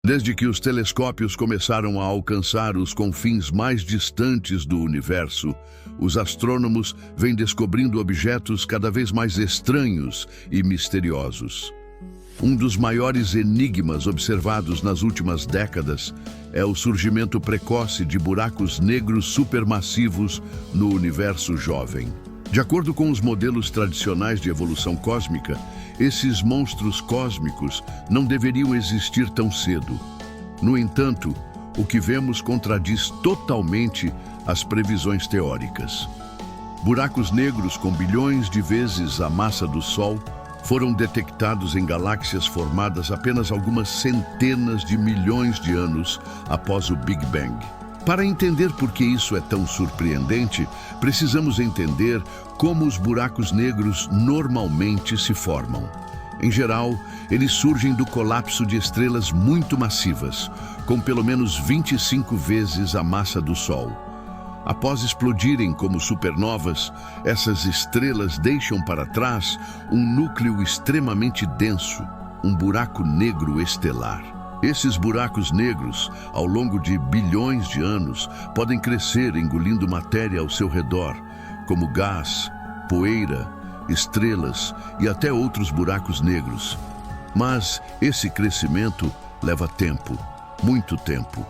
Desde que os telescópios começaram a alcançar os confins mais distantes do universo, os astrônomos vêm descobrindo objetos cada vez mais estranhos e misteriosos. Um dos maiores enigmas observados nas últimas décadas é o surgimento precoce de buracos negros supermassivos no universo jovem. De acordo com os modelos tradicionais de evolução cósmica, esses monstros cósmicos não deveriam existir tão cedo. No entanto, o que vemos contradiz totalmente as previsões teóricas. Buracos negros com bilhões de vezes a massa do Sol foram detectados em galáxias formadas apenas algumas centenas de milhões de anos após o Big Bang. Para entender por que isso é tão surpreendente, precisamos entender como os buracos negros normalmente se formam. Em geral, eles surgem do colapso de estrelas muito massivas, com pelo menos 25 vezes a massa do Sol. Após explodirem como supernovas, essas estrelas deixam para trás um núcleo extremamente denso, um buraco negro estelar. Esses buracos negros, ao longo de bilhões de anos, podem crescer engolindo matéria ao seu redor, como gás, poeira, estrelas e até outros buracos negros. Mas esse crescimento leva tempo, muito tempo,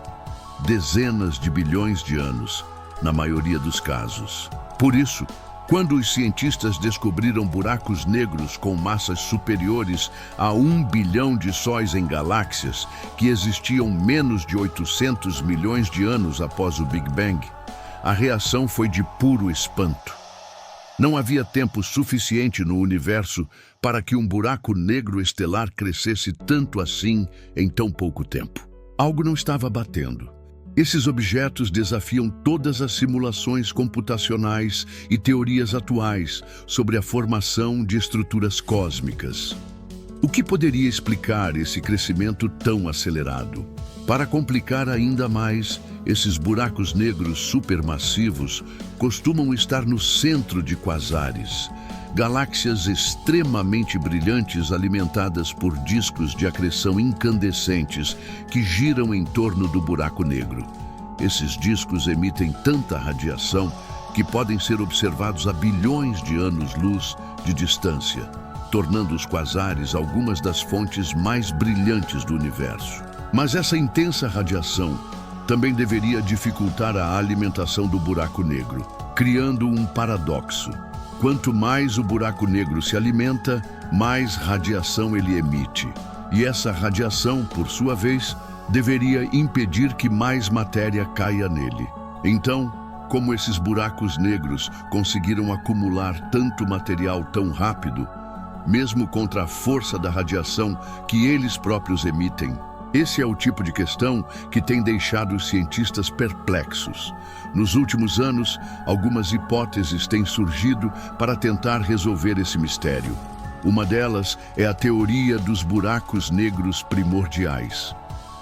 dezenas de bilhões de anos, na maioria dos casos. Por isso, quando os cientistas descobriram buracos negros com massas superiores a 1 bilhão de sóis em galáxias que existiam menos de 800 milhões de anos após o Big Bang, a reação foi de puro espanto. Não havia tempo suficiente no universo para que um buraco negro estelar crescesse tanto assim em tão pouco tempo. Algo não estava batendo. Esses objetos desafiam todas as simulações computacionais e teorias atuais sobre a formação de estruturas cósmicas. O que poderia explicar esse crescimento tão acelerado? Para complicar ainda mais, esses buracos negros supermassivos costumam estar no centro de quasares, galáxias extremamente brilhantes alimentadas por discos de acreção incandescentes que giram em torno do buraco negro. Esses discos emitem tanta radiação que podem ser observados a bilhões de anos-luz de distância, tornando os quasares algumas das fontes mais brilhantes do universo. Mas essa intensa radiação também deveria dificultar a alimentação do buraco negro, criando um paradoxo. Quanto mais o buraco negro se alimenta, mais radiação ele emite. E essa radiação, por sua vez, deveria impedir que mais matéria caia nele. Então, como esses buracos negros conseguiram acumular tanto material tão rápido, mesmo contra a força da radiação que eles próprios emitem? Esse é o tipo de questão que tem deixado os cientistas perplexos. Nos últimos anos, algumas hipóteses têm surgido para tentar resolver esse mistério. Uma delas é a teoria dos buracos negros primordiais.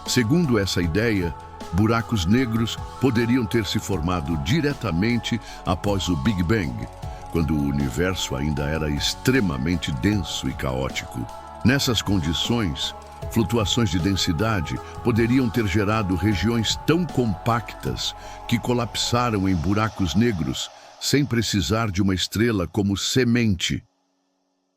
Segundo essa ideia, buracos negros poderiam ter se formado diretamente após o Big Bang, quando o universo ainda era extremamente denso e caótico. Nessas condições, flutuações de densidade poderiam ter gerado regiões tão compactas que colapsaram em buracos negros sem precisar de uma estrela como semente.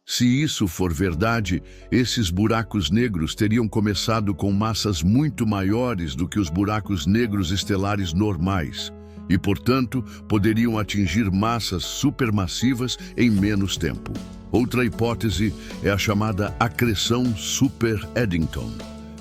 Se isso for verdade, esses buracos negros teriam começado com massas muito maiores do que os buracos negros estelares normais e, portanto, poderiam atingir massas supermassivas em menos tempo. Outra hipótese é a chamada acreção super-Eddington.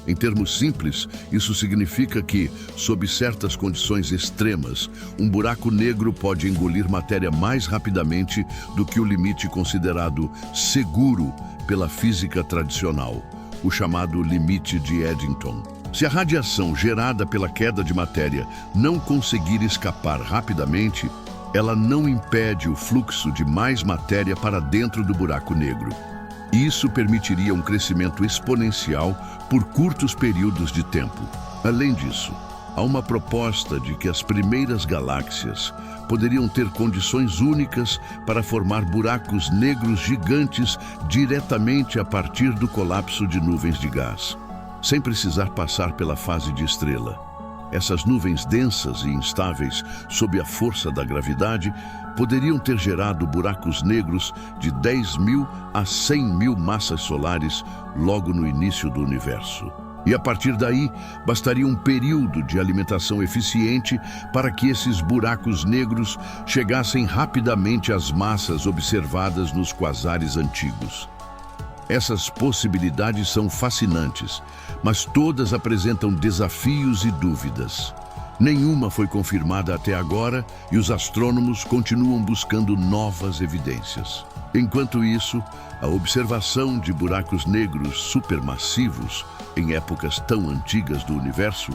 Em termos simples, isso significa que, sob certas condições extremas, um buraco negro pode engolir matéria mais rapidamente do que o limite considerado seguro pela física tradicional, o chamado limite de Eddington. Se a radiação gerada pela queda de matéria não conseguir escapar rapidamente, ela não impede o fluxo de mais matéria para dentro do buraco negro. Isso permitiria um crescimento exponencial por curtos períodos de tempo. Além disso, há uma proposta de que as primeiras galáxias poderiam ter condições únicas para formar buracos negros gigantes diretamente a partir do colapso de nuvens de gás. sem precisar passar pela fase de estrela. Essas nuvens densas e instáveis, sob a força da gravidade, poderiam ter gerado buracos negros de 10.000 a 100.000 massas solares logo no início do universo. E a partir daí, bastaria um período de alimentação eficiente para que esses buracos negros chegassem rapidamente às massas observadas nos quasares antigos. Essas possibilidades são fascinantes, mas todas apresentam desafios e dúvidas. Nenhuma foi confirmada até agora e os astrônomos continuam buscando novas evidências. Enquanto isso, a observação de buracos negros supermassivos em épocas tão antigas do universo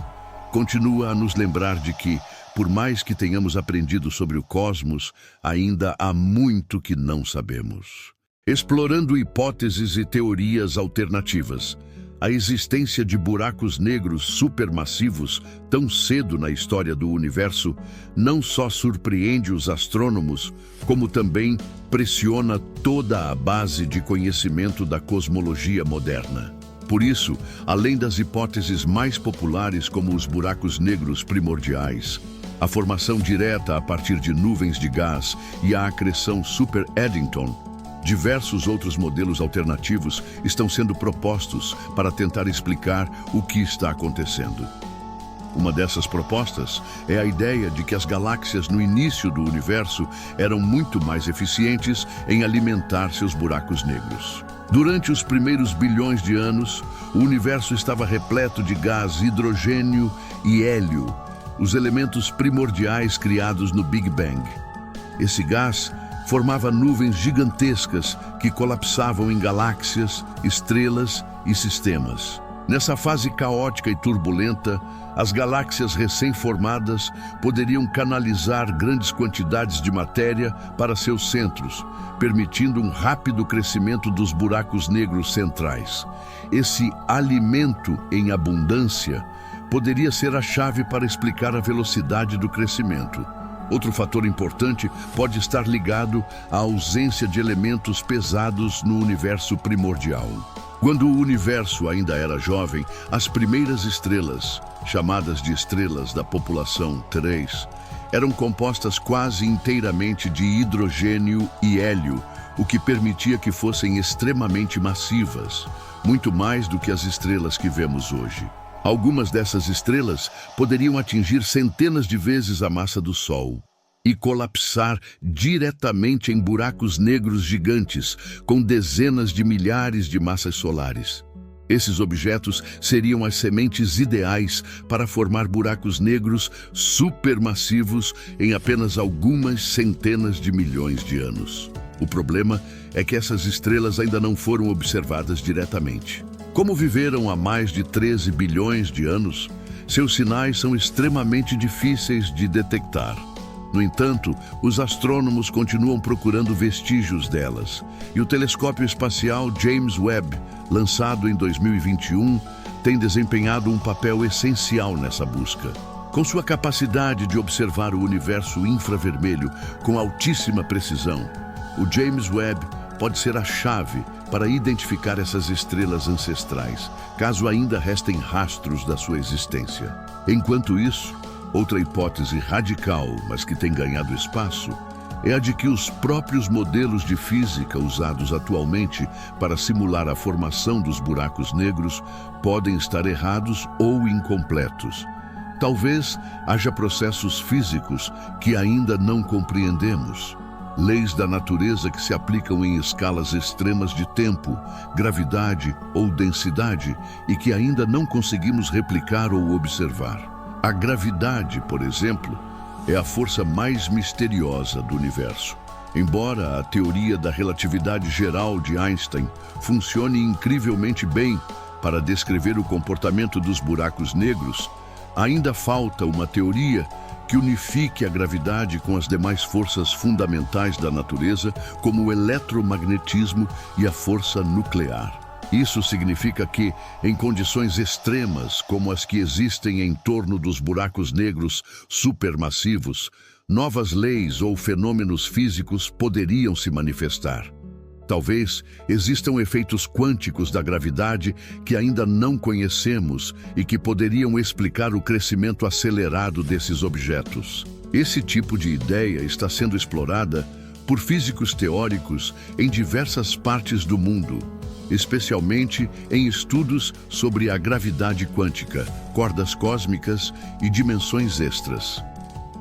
continua a nos lembrar de que, por mais que tenhamos aprendido sobre o cosmos, ainda há muito que não sabemos. Explorando hipóteses e teorias alternativas, a existência de buracos negros supermassivos tão cedo na história do universo não só surpreende os astrônomos, como também pressiona toda a base de conhecimento da cosmologia moderna. Por isso, além das hipóteses mais populares como os buracos negros primordiais, a formação direta a partir de nuvens de gás e a acreção Super Eddington, diversos outros modelos alternativos estão sendo propostos para tentar explicar o que está acontecendo. Uma dessas propostas é a ideia de que as galáxias no início do universo eram muito mais eficientes em alimentar seus buracos negros. Durante os primeiros bilhões de anos, o universo estava repleto de gás, hidrogênio e hélio, os elementos primordiais criados no Big Bang. Esse gás formava nuvens gigantescas que colapsavam em galáxias, estrelas e sistemas. Nessa fase caótica e turbulenta, as galáxias recém-formadas poderiam canalizar grandes quantidades de matéria para seus centros, permitindo um rápido crescimento dos buracos negros centrais. Esse alimento em abundância poderia ser a chave para explicar a velocidade do crescimento. Outro fator importante pode estar ligado à ausência de elementos pesados no universo primordial. Quando o universo ainda era jovem, as primeiras estrelas, chamadas de estrelas da população 3, eram compostas quase inteiramente de hidrogênio e hélio, o que permitia que fossem extremamente massivas, muito mais do que as estrelas que vemos hoje. Algumas dessas estrelas poderiam atingir centenas de vezes a massa do Sol e colapsar diretamente em buracos negros gigantes, com dezenas de milhares de massas solares. Esses objetos seriam as sementes ideais para formar buracos negros supermassivos em apenas algumas centenas de milhões de anos. O problema é que essas estrelas ainda não foram observadas diretamente. Como viveram há mais de 13 bilhões de anos, seus sinais são extremamente difíceis de detectar. No entanto, os astrônomos continuam procurando vestígios delas, e o telescópio espacial James Webb, lançado em 2021, tem desempenhado um papel essencial nessa busca. Com sua capacidade de observar o universo infravermelho com altíssima precisão, o James Webb pode ser a chave para identificar essas estrelas ancestrais, caso ainda restem rastros da sua existência. Enquanto isso, outra hipótese radical, mas que tem ganhado espaço, é a de que os próprios modelos de física usados atualmente para simular a formação dos buracos negros podem estar errados ou incompletos. Talvez haja processos físicos que ainda não compreendemos. Leis da natureza que se aplicam em escalas extremas de tempo, gravidade ou densidade e que ainda não conseguimos replicar ou observar. A gravidade, por exemplo, é a força mais misteriosa do universo. Embora a teoria da relatividade geral de Einstein funcione incrivelmente bem para descrever o comportamento dos buracos negros, ainda falta uma teoria que unifique a gravidade com as demais forças fundamentais da natureza, como o eletromagnetismo e a força nuclear. Isso significa que, em condições extremas como as que existem em torno dos buracos negros supermassivos, novas leis ou fenômenos físicos poderiam se manifestar. Talvez existam efeitos quânticos da gravidade que ainda não conhecemos e que poderiam explicar o crescimento acelerado desses objetos. Esse tipo de ideia está sendo explorada por físicos teóricos em diversas partes do mundo, especialmente em estudos sobre a gravidade quântica, cordas cósmicas e dimensões extras.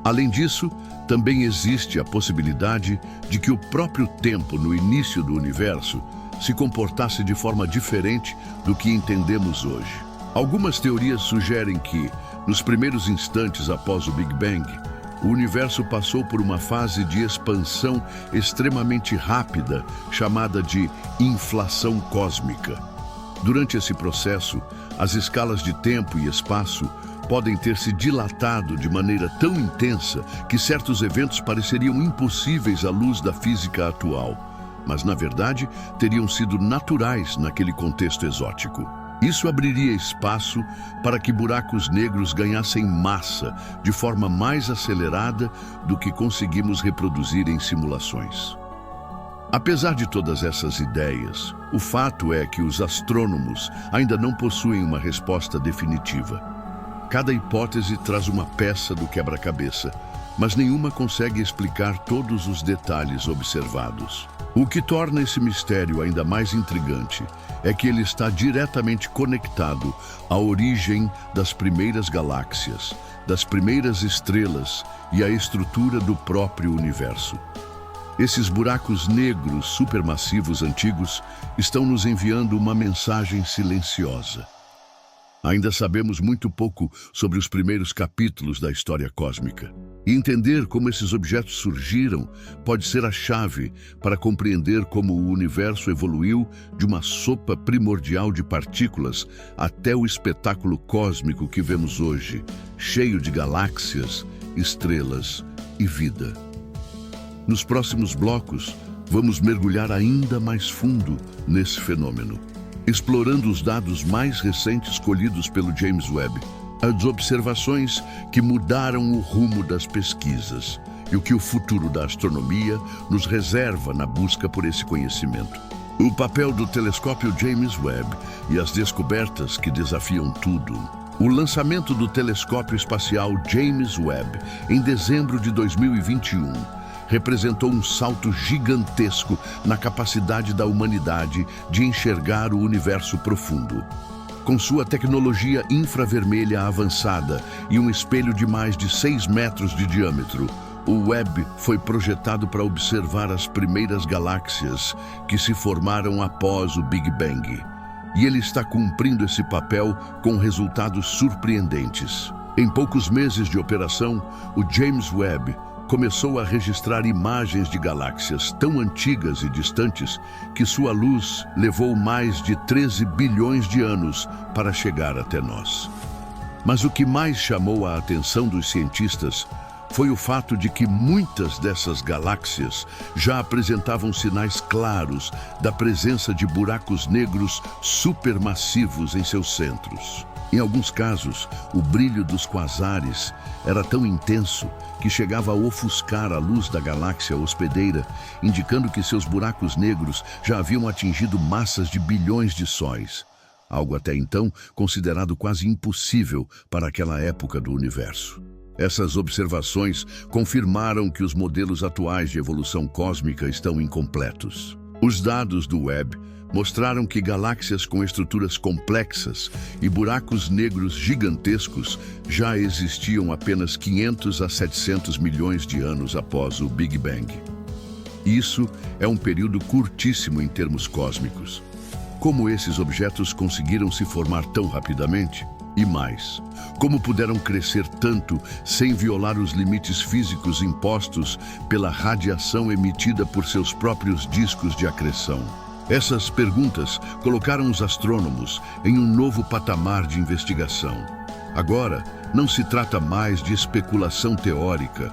Além disso, também existe a possibilidade de que o próprio tempo no início do universo se comportasse de forma diferente do que entendemos hoje. Algumas teorias sugerem que, nos primeiros instantes após o Big Bang, o universo passou por uma fase de expansão extremamente rápida, chamada de inflação cósmica. Durante esse processo, as escalas de tempo e espaço podem ter se dilatado de maneira tão intensa que certos eventos pareceriam impossíveis à luz da física atual, mas, na verdade, teriam sido naturais naquele contexto exótico. Isso abriria espaço para que buracos negros ganhassem massa de forma mais acelerada do que conseguimos reproduzir em simulações. Apesar de todas essas ideias, o fato é que os astrônomos ainda não possuem uma resposta definitiva. Cada hipótese traz uma peça do quebra-cabeça, mas nenhuma consegue explicar todos os detalhes observados. O que torna esse mistério ainda mais intrigante é que ele está diretamente conectado à origem das primeiras galáxias, das primeiras estrelas e à estrutura do próprio universo. Esses buracos negros supermassivos antigos estão nos enviando uma mensagem silenciosa. Ainda sabemos muito pouco sobre os primeiros capítulos da história cósmica. E entender como esses objetos surgiram pode ser a chave para compreender como o universo evoluiu de uma sopa primordial de partículas até o espetáculo cósmico que vemos hoje, cheio de galáxias, estrelas e vida. Nos próximos blocos, vamos mergulhar ainda mais fundo nesse fenômeno, explorando os dados mais recentes colhidos pelo James Webb, as observações que mudaram o rumo das pesquisas e o que o futuro da astronomia nos reserva na busca por esse conhecimento. O papel do telescópio James Webb e as descobertas que desafiam tudo. O lançamento do telescópio espacial James Webb em dezembro de 2021 representou um salto gigantesco na capacidade da humanidade de enxergar o universo profundo. Com sua tecnologia infravermelha avançada e um espelho de mais de 6 metros de diâmetro, o Webb foi projetado para observar as primeiras galáxias que se formaram após o Big Bang. E ele está cumprindo esse papel com resultados surpreendentes. Em poucos meses de operação, o James Webb começou a registrar imagens de galáxias tão antigas e distantes que sua luz levou mais de 13 bilhões de anos para chegar até nós. Mas o que mais chamou a atenção dos cientistas foi o fato de que muitas dessas galáxias já apresentavam sinais claros da presença de buracos negros supermassivos em seus centros. Em alguns casos, o brilho dos quasares era tão intenso que chegava a ofuscar a luz da galáxia hospedeira, indicando que seus buracos negros já haviam atingido massas de bilhões de sóis, algo até então considerado quase impossível para aquela época do universo. Essas observações confirmaram que os modelos atuais de evolução cósmica estão incompletos. Os dados do Webb mostraram que galáxias com estruturas complexas e buracos negros gigantescos já existiam apenas 500 a 700 milhões de anos após o Big Bang. Isso é um período curtíssimo em termos cósmicos. Como esses objetos conseguiram se formar tão rapidamente? E mais, como puderam crescer tanto sem violar os limites físicos impostos pela radiação emitida por seus próprios discos de acreção? Essas perguntas colocaram os astrônomos em um novo patamar de investigação. Agora, não se trata mais de especulação teórica.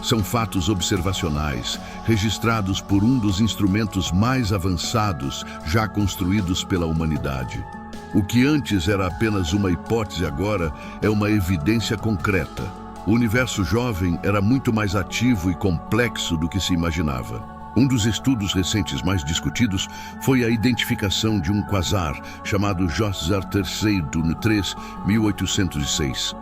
São fatos observacionais, registrados por um dos instrumentos mais avançados já construídos pela humanidade. O que antes era apenas uma hipótese agora é uma evidência concreta. O universo jovem era muito mais ativo e complexo do que se imaginava. Um dos estudos recentes mais discutidos foi a identificação de um quasar chamado Josar III Dun 3.1806.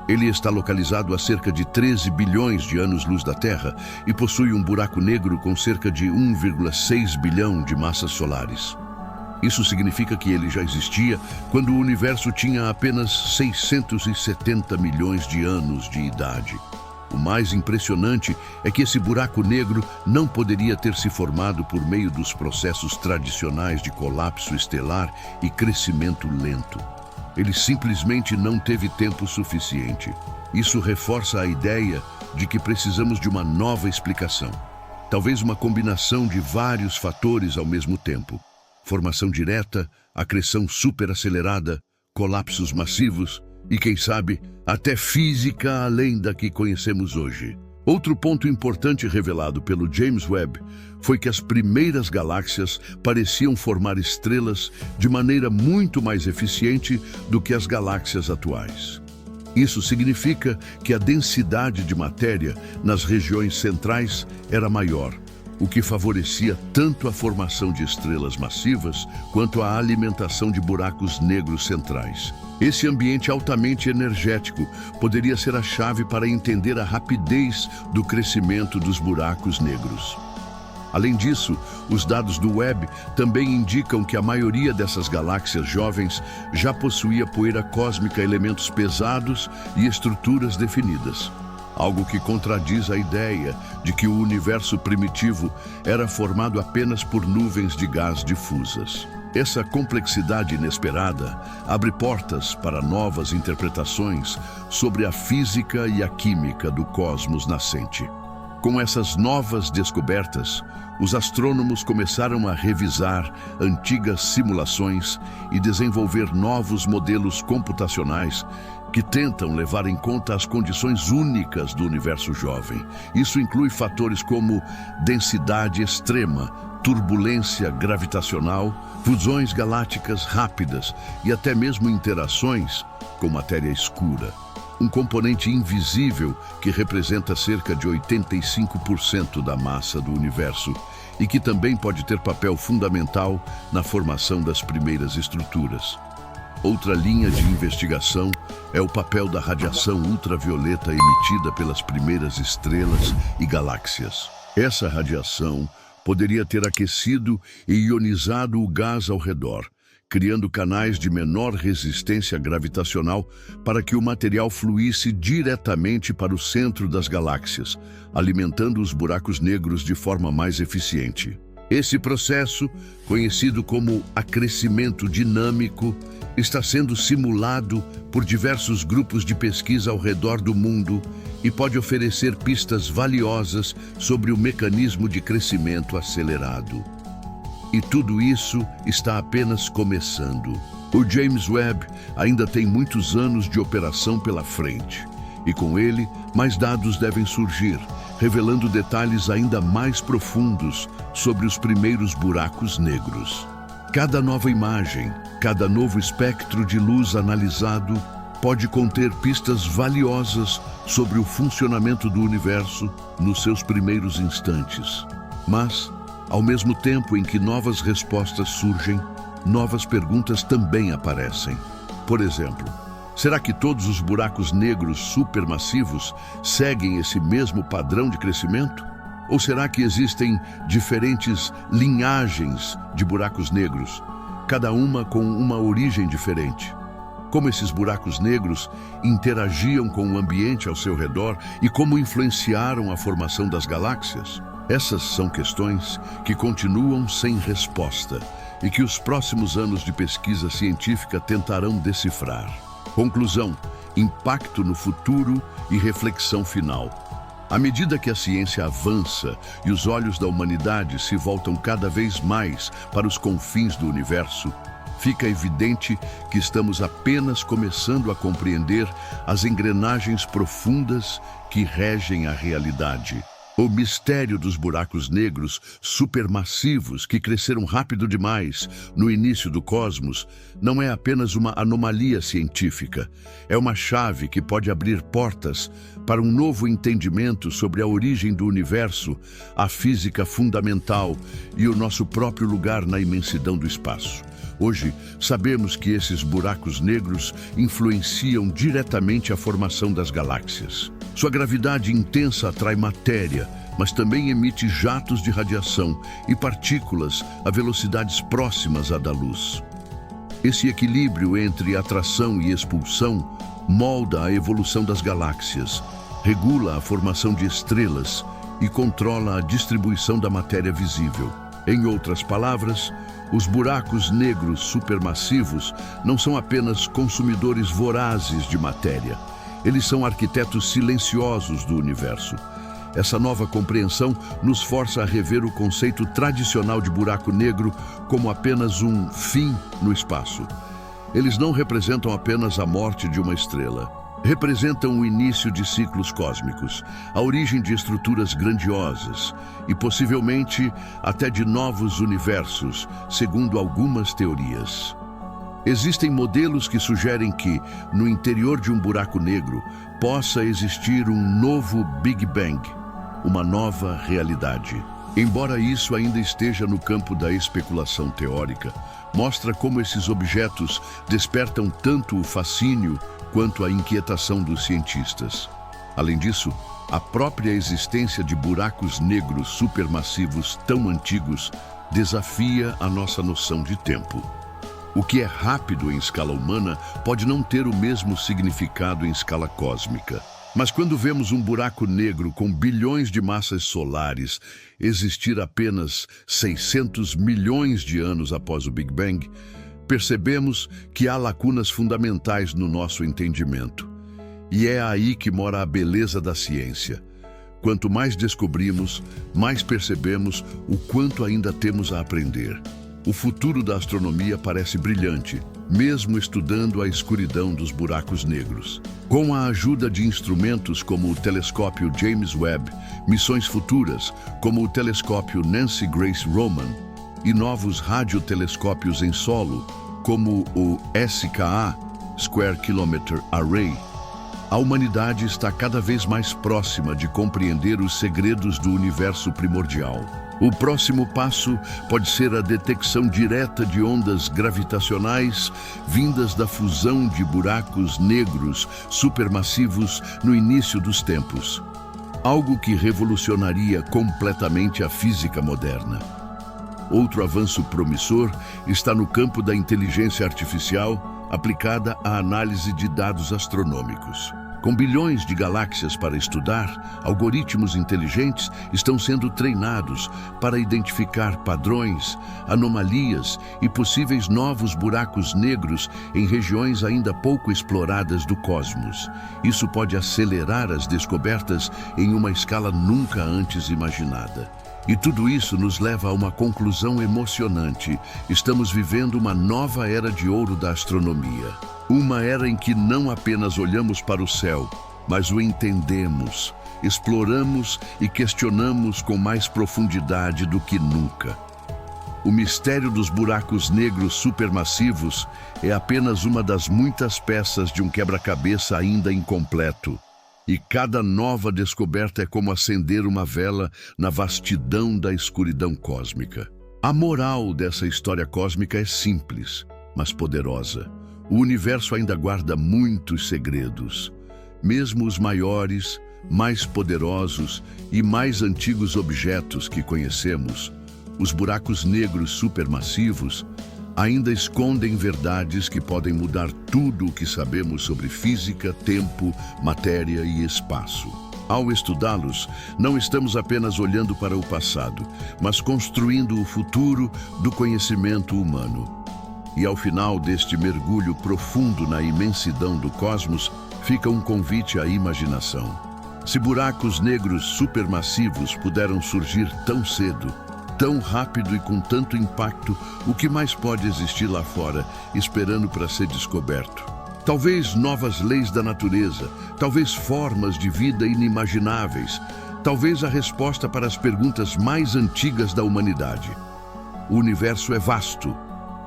Ele está localizado a cerca de 13 bilhões de anos-luz da Terra e possui um buraco negro com cerca de 1,6 bilhão de massas solares. Isso significa que ele já existia quando o universo tinha apenas 670 milhões de anos de idade. O mais impressionante é que esse buraco negro não poderia ter se formado por meio dos processos tradicionais de colapso estelar e crescimento lento. Ele simplesmente não teve tempo suficiente. Isso reforça a ideia de que precisamos de uma nova explicação. Talvez uma combinação de vários fatores ao mesmo tempo. Formação direta, acreção superacelerada, colapsos massivos e, quem sabe, até física além da que conhecemos hoje. Outro ponto importante revelado pelo James Webb foi que as primeiras galáxias pareciam formar estrelas de maneira muito mais eficiente do que as galáxias atuais. Isso significa que a densidade de matéria nas regiões centrais era maior, o que favorecia tanto a formação de estrelas massivas quanto a alimentação de buracos negros centrais. Esse ambiente altamente energético poderia ser a chave para entender a rapidez do crescimento dos buracos negros. Além disso, os dados do Webb também indicam que a maioria dessas galáxias jovens já possuía poeira cósmica, elementos pesados e estruturas definidas. Algo que contradiz a ideia de que o universo primitivo era formado apenas por nuvens de gás difusas. Essa complexidade inesperada abre portas para novas interpretações sobre a física e a química do cosmos nascente. Com essas novas descobertas, os astrônomos começaram a revisar antigas simulações e desenvolver novos modelos computacionais que tentam levar em conta as condições únicas do universo jovem. Isso inclui fatores como densidade extrema, turbulência gravitacional, fusões galácticas rápidas e até mesmo interações com matéria escura. Um componente invisível que representa cerca de 85% da massa do universo e que também pode ter papel fundamental na formação das primeiras estruturas. Outra linha de investigação é o papel da radiação ultravioleta emitida pelas primeiras estrelas e galáxias. Essa radiação poderia ter aquecido e ionizado o gás ao redor, criando canais de menor resistência gravitacional para que o material fluísse diretamente para o centro das galáxias, alimentando os buracos negros de forma mais eficiente. Esse processo, conhecido como acrescimento dinâmico, está sendo simulado por diversos grupos de pesquisa ao redor do mundo e pode oferecer pistas valiosas sobre o mecanismo de crescimento acelerado. E tudo isso está apenas começando. O James Webb ainda tem muitos anos de operação pela frente. E com ele, mais dados devem surgir, revelando detalhes ainda mais profundos sobre os primeiros buracos negros. Cada nova imagem, cada novo espectro de luz analisado pode conter pistas valiosas sobre o funcionamento do universo nos seus primeiros instantes. Mas, ao mesmo tempo em que novas respostas surgem, novas perguntas também aparecem. Por exemplo, será que todos os buracos negros supermassivos seguem esse mesmo padrão de crescimento? Ou será que existem diferentes linhagens de buracos negros, cada uma com uma origem diferente? Como esses buracos negros interagiam com o ambiente ao seu redor e como influenciaram a formação das galáxias? Essas são questões que continuam sem resposta e que os próximos anos de pesquisa científica tentarão decifrar. Conclusão: impacto no futuro e reflexão final. À medida que a ciência avança e os olhos da humanidade se voltam cada vez mais para os confins do universo, fica evidente que estamos apenas começando a compreender as engrenagens profundas que regem a realidade. O mistério dos buracos negros supermassivos que cresceram rápido demais no início do cosmos não é apenas uma anomalia científica. É uma chave que pode abrir portas para um novo entendimento sobre a origem do universo, a física fundamental e o nosso próprio lugar na imensidão do espaço. Hoje, sabemos que esses buracos negros influenciam diretamente a formação das galáxias. Sua gravidade intensa atrai matéria, mas também emite jatos de radiação e partículas a velocidades próximas à da luz. Esse equilíbrio entre atração e expulsão molda a evolução das galáxias, regula a formação de estrelas e controla a distribuição da matéria visível. Em outras palavras, os buracos negros supermassivos não são apenas consumidores vorazes de matéria. Eles são arquitetos silenciosos do universo. Essa nova compreensão nos força a rever o conceito tradicional de buraco negro como apenas um fim no espaço. Eles não representam apenas a morte de uma estrela. Representam o início de ciclos cósmicos, a origem de estruturas grandiosas e possivelmente até de novos universos, segundo algumas teorias. Existem modelos que sugerem que, no interior de um buraco negro, possa existir um novo Big Bang, uma nova realidade. Embora isso ainda esteja no campo da especulação teórica, mostra como esses objetos despertam tanto o fascínio quanto a inquietação dos cientistas. Além disso, a própria existência de buracos negros supermassivos tão antigos desafia a nossa noção de tempo. O que é rápido em escala humana pode não ter o mesmo significado em escala cósmica. Mas quando vemos um buraco negro com bilhões de massas solares existir apenas 600 milhões de anos após o Big Bang, percebemos que há lacunas fundamentais no nosso entendimento. E é aí que mora a beleza da ciência. Quanto mais descobrimos, mais percebemos o quanto ainda temos a aprender. O futuro da astronomia parece brilhante, mesmo estudando a escuridão dos buracos negros. Com a ajuda de instrumentos como o telescópio James Webb, missões futuras como o telescópio Nancy Grace Roman e novos radiotelescópios em solo, como o SKA, Square Kilometer Array, a humanidade está cada vez mais próxima de compreender os segredos do universo primordial. O próximo passo pode ser a detecção direta de ondas gravitacionais vindas da fusão de buracos negros supermassivos no início dos tempos. Algo que revolucionaria completamente a física moderna. Outro avanço promissor está no campo da inteligência artificial aplicada à análise de dados astronômicos. Com bilhões de galáxias para estudar, algoritmos inteligentes estão sendo treinados para identificar padrões, anomalias e possíveis novos buracos negros em regiões ainda pouco exploradas do cosmos. Isso pode acelerar as descobertas em uma escala nunca antes imaginada. E tudo isso nos leva a uma conclusão emocionante. Estamos vivendo uma nova era de ouro da astronomia. Uma era em que não apenas olhamos para o céu, mas o entendemos, exploramos e questionamos com mais profundidade do que nunca. O mistério dos buracos negros supermassivos é apenas uma das muitas peças de um quebra-cabeça ainda incompleto. E cada nova descoberta é como acender uma vela na vastidão da escuridão cósmica. A moral dessa história cósmica é simples, mas poderosa. O universo ainda guarda muitos segredos. Mesmo os maiores, mais poderosos e mais antigos objetos que conhecemos, os buracos negros supermassivos, ainda escondem verdades que podem mudar tudo o que sabemos sobre física, tempo, matéria e espaço. Ao estudá-los, não estamos apenas olhando para o passado, mas construindo o futuro do conhecimento humano. E ao final deste mergulho profundo na imensidão do cosmos, fica um convite à imaginação. Se buracos negros supermassivos puderam surgir tão cedo, tão rápido e com tanto impacto, o que mais pode existir lá fora, esperando para ser descoberto? Talvez novas leis da natureza, talvez formas de vida inimagináveis, talvez a resposta para as perguntas mais antigas da humanidade. O universo é vasto,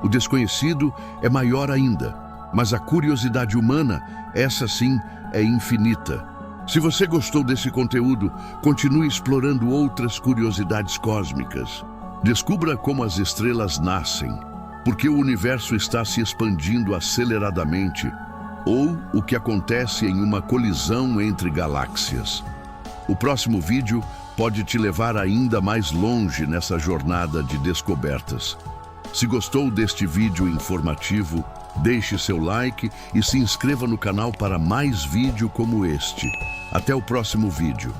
o desconhecido é maior ainda, mas a curiosidade humana, essa sim, é infinita. Se você gostou desse conteúdo, continue explorando outras curiosidades cósmicas. Descubra como as estrelas nascem, porque o universo está se expandindo aceleradamente, ou o que acontece em uma colisão entre galáxias. O próximo vídeo pode te levar ainda mais longe nessa jornada de descobertas. Se gostou deste vídeo informativo, deixe seu like e se inscreva no canal para mais vídeo como este. Até o próximo vídeo.